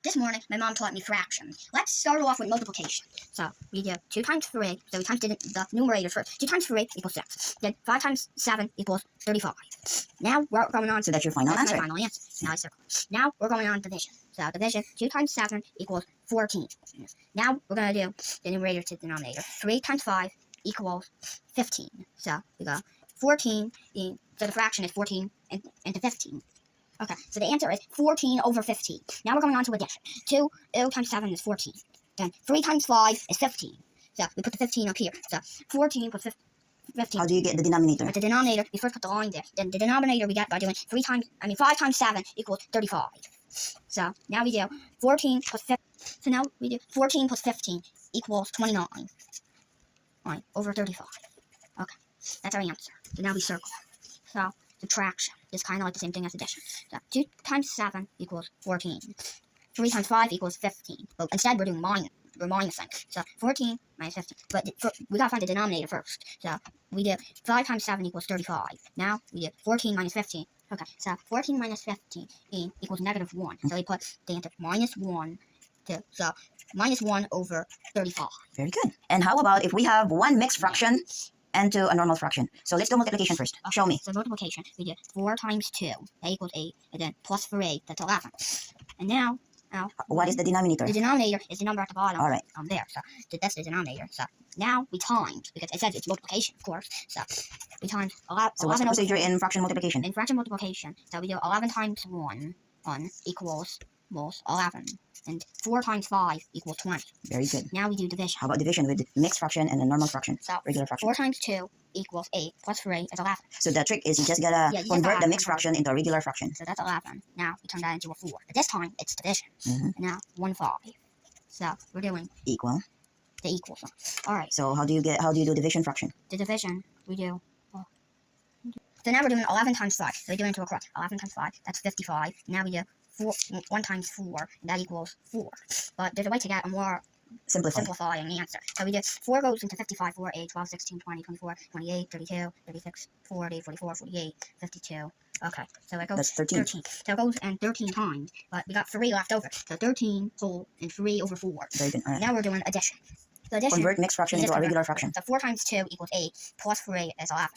This morning, my mom taught me fractions. Let's start off with multiplication. So we do 2 times 3, so we times the numerator first. 2 times 3 equals 6. Then 5 times 7 equals 35. Now we're going on. So that's your final answer. My final answer. Now I circle. Now we're going on division. So division, 2 times 7 equals 14. Now we're going to do the numerator to the denominator. 3 times 5 equals 15. So we go 14, so the fraction is 14 into 15. Okay, so the answer is 14 over 15. Now we're going on to addition. 2 times 7 is 14. Then 3 times 5 is 15. So we put the 15 up here. So 14 plus 15. How do you get the denominator? With the denominator, we first put the line there. Then the denominator we get by doing 5 times 7 equals 35. So now we do 14 plus 15. So now we do 14 plus 15 equals 29. Right, over 35. Okay, that's our answer. So now we circle. So subtraction is kind of like the same thing as addition. So 2 times 7 equals 14. 3 times 5 equals 15. But instead we're doing minusing. So 14 minus 15. But we gotta find the denominator first. So we do 5 times 7 equals 35. Now we do 14 minus 15. Okay, so 14 minus 15 equals negative 1. So we put the answer minus 1 so minus 1 over 35. Very good. And how about if we have one mixed fraction and to a normal fraction? So let's do multiplication first. Okay, show me. So multiplication, we do 4 times 2, that equals 8, and then plus 3, that's 11. And now what is the denominator? The denominator is the number at the bottom. All right. There, so that's the denominator. So now we times, because it says it's multiplication, of course. So we times 11. So what's the procedure in fraction multiplication? In fraction multiplication, so we do 11 times 1 equals 11. And 4 times 5 equals 20. Very good. Now we do division. How about division with mixed fraction and a normal fraction? So regular fraction. 4 times 2 equals 8 plus 3 is 11. So the trick is you just gotta convert the mixed fraction into a regular fraction. So that's 11. Now we turn that into a 4. But this time it's division. And now 1 5. So we're doing equal. The equal sign. All right. So how do you do division fraction? The division we do. So now we're doing 11 times 5. So we do it into a cross. 11 times 5. That's 55. Now we do 1 times 4, and that equals 4. But there's a way to get a more simplifying answer. So we did 4 goes into 55, 4, 8, 12, 16, 20, 24, 28, 32, 36, 40, 44, 48, 52. Okay, so it goes That's 13. So it goes in 13 times, but we got 3 left over. So 13 whole and 3 over 4. Very good. All right. Now we're doing addition. So addition, convert mixed fraction into a regular fraction. So 4 times 2 equals 8, plus 3 is 11.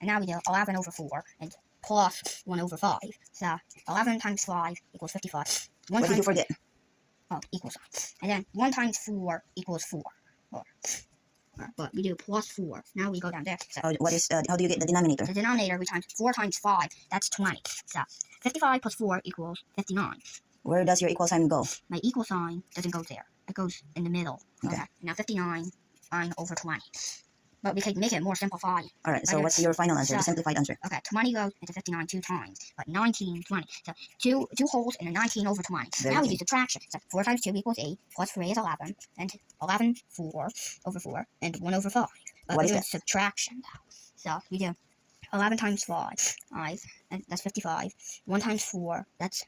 And now we do 11 over 4, and plus 1 over 5. So 11 times 5 equals 55. What did you forget? Oh, equals. And then 1 times 4 equals 4. But we do plus 4. Now we go down there. So how do you get the denominator? The denominator, we times 4 times 5. That's 20. So 55 plus 4 equals 59. Where does your equal sign go? My equal sign doesn't go there. It goes in the middle. Okay. Now 59 over 20. But we could make it more simplified. All right, so what's your final answer, the simplified answer? Okay, 20 goes into 59 2 times, but 19, 20. So two wholes and a 19 over 20. Now we do subtraction. So 4 times 2 equals 8, plus 3 is 11, and 11, 4 over 4, and 1 over 5. But what we is do that? Subtraction now. So we do 11 times 5, and that's 55. 1 times 4, that's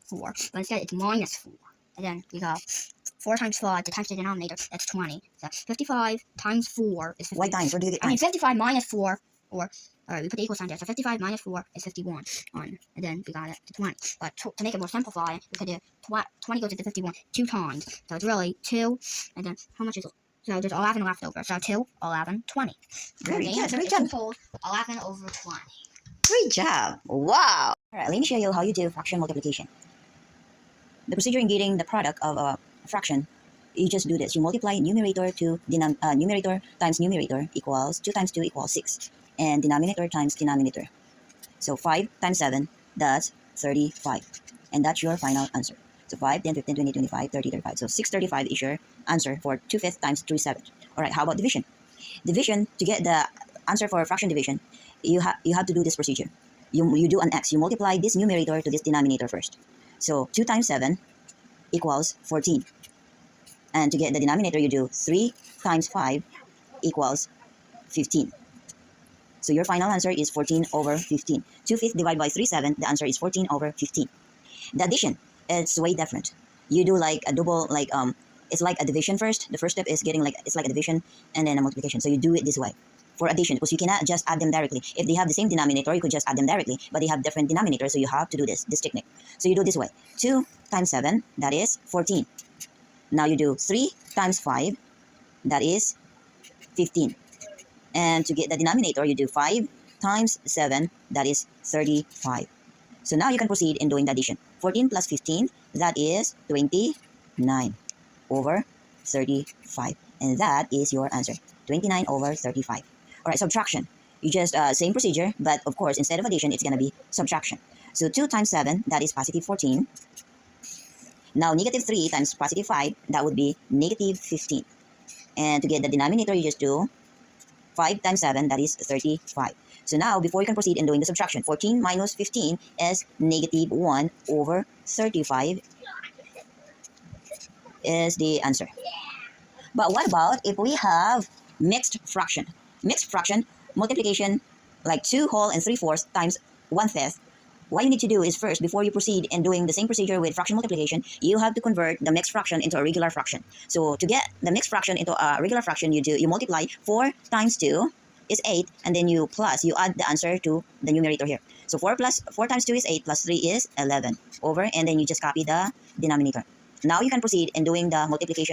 4. But instead it's minus 4. And then we go 4 times 5, times the denominator, that's 20. So 55 times 4 is 50. Why times? Where do you get times? 55 minus 4, alright, we put the equal sign there. So 55 minus 4 is 51. And then we got it to 20. But to make it more simplified, we could do 20 goes into 51 2 times. So it's really 2, and then how much is it? So there's 11 left over. So 2, 11, 20. Very good. Great job. 11 over 20. Great job. Wow. All right, let me show you how you do fraction multiplication. The procedure in getting the product of a fraction, you just do this. You multiply numerator to numerator times numerator equals 2 times 2 equals 6. And denominator times denominator. So 5 times 7, that's 35. And that's your final answer. So 5, 10, 15, 20, 25, 30, 35. So 635 is your answer for 2/5 times 3/7. All right, how about division? Division, to get the answer for fraction division, you have to do this procedure. You do an x. You multiply this numerator to this denominator first. So 2 times 7 equals 14. And to get the denominator, you do 3 times 5 equals 15. So your final answer is 14 over 15. 2/5 divided by 3/7, the answer is 14 over 15. The addition, it's way different. You do like a double, it's like a division first. The first step is getting it's like a division and then a multiplication. So you do it this way. for addition, because you cannot just add them directly. If they have the same denominator, you could just add them directly, but they have different denominators, so you have to do this technique. So you do this way. 2 times 7, that is 14. Now you do 3 times 5, that is 15. And to get the denominator, you do 5 times 7, that is 35. So now you can proceed in doing the addition. 14 plus 15, that is 29 over 35. And that is your answer, 29 over 35. All right, subtraction. You just, same procedure, but of course, instead of addition, it's going to be subtraction. So 2 times 7, that is positive 14. Now, negative 3 times positive 5, that would be negative 15. And to get the denominator, you just do 5 times 7, that is 35. So now, before you can proceed in doing the subtraction, 14 minus 15 is negative 1 over 35 is the answer. But what about if we have mixed fraction? Mixed fraction, multiplication, like 2 whole and 3/4 times 1/5. What you need to do is first, before you proceed in doing the same procedure with fraction multiplication, you have to convert the mixed fraction into a regular fraction. So to get the mixed fraction into a regular fraction, you multiply 4 times 2 is 8, and then you add the answer to the numerator here. So 4 times 2 is 8, plus 3 is 11 over, and then you just copy the denominator. Now you can proceed in doing the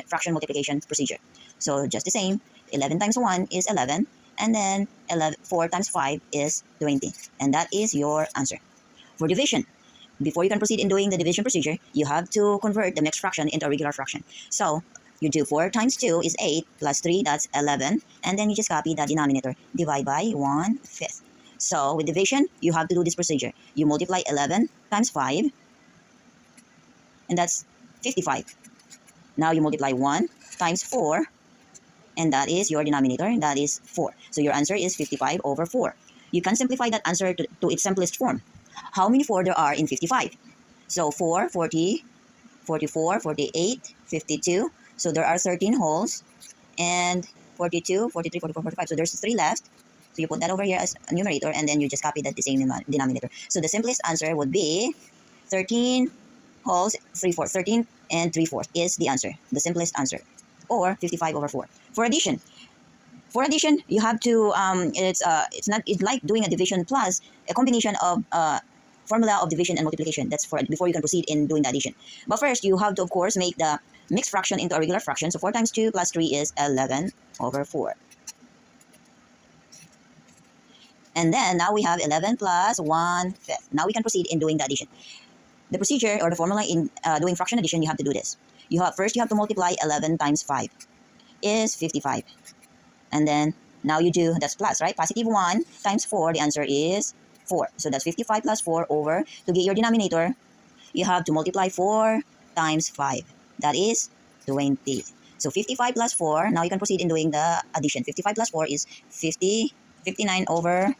fraction multiplication procedure. So just the same, 11 times 1 is 11, and then 4 times 5 is 20, and that is your answer. For division, before you can proceed in doing the division procedure, you have to convert the mixed fraction into a regular fraction. So you do 4 times 2 is 8, plus 3, that's 11, and then you just copy the denominator, divide by 1/5. So with division, you have to do this procedure. You multiply 11 times 5, and that's 55. Now you multiply 1 times 4, and that is your denominator, that is 4. So your answer is 55 over 4. You can simplify that answer to its simplest form. How many 4 there are in 55? So 4, 40, 44, 48, 52. So there are 13 wholes, and 42, 43, 44, 45. So there's 3 left. So you put that over here as a numerator, and then you just copy that the same denominator. So the simplest answer would be 13 wholes, 3/4. 13 and 3/4 is the answer, the simplest answer, or 55 over 4. For addition, you have to it's like doing a division plus a combination of formula of division and multiplication. That's for before you can proceed in doing the addition. But first, you have to of course make the mixed fraction into a regular fraction. So 4 times 2 plus 3 is 11 over 4. And then now we have 11 plus 1/5. Now we can proceed in doing the addition. The procedure or the formula in doing fraction addition, you have to do this. First you have to multiply 11 times 5 is 55. And then now you do, that's plus, right? Positive 1 times 4, the answer is 4. So that's 55 plus 4 over, to get your denominator, you have to multiply 4 times 5. That is 20. So 55 plus 4, now you can proceed in doing the addition. 55 plus 4 is 59 over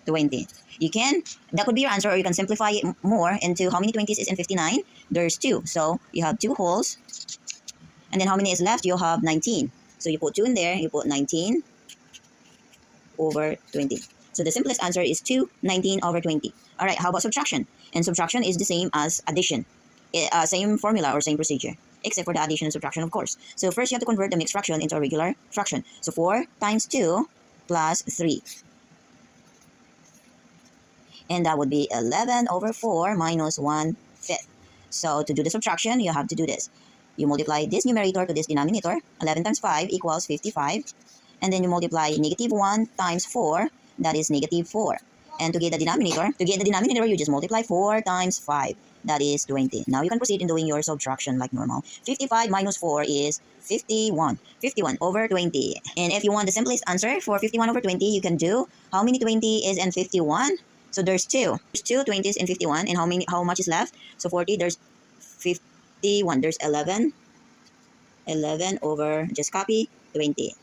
20. That could be your answer, or you can simplify it more into how many 20s is in 59? There's 2. So you have 2 wholes. And then how many is left? You'll have 19. So you put 2 in there, you put 19 over 20. So the simplest answer is 19 over 20. All right, how about subtraction? And subtraction is the same as addition. Same formula or same procedure, except for the addition and subtraction, of course. So first you have to convert the mixed fraction into a regular fraction. So 4 times 2 plus 3. And that would be 11 over 4 minus 1/5. So to do the subtraction, you have to do this. You multiply this numerator to this denominator. 11 times 5 equals 55. And then you multiply negative 1 times 4. That is negative 4. And to get the denominator, you just multiply 4 times 5. That is 20. Now you can proceed in doing your subtraction like normal. 55 minus 4 is 51. 51 over 20. And if you want the simplest answer for 51 over 20, you can do how many 20 is in 51? So there's 2. There's 2 20s in 51. And how much is left? So 40, there's 51. There's 11. 11 over, just copy, 20.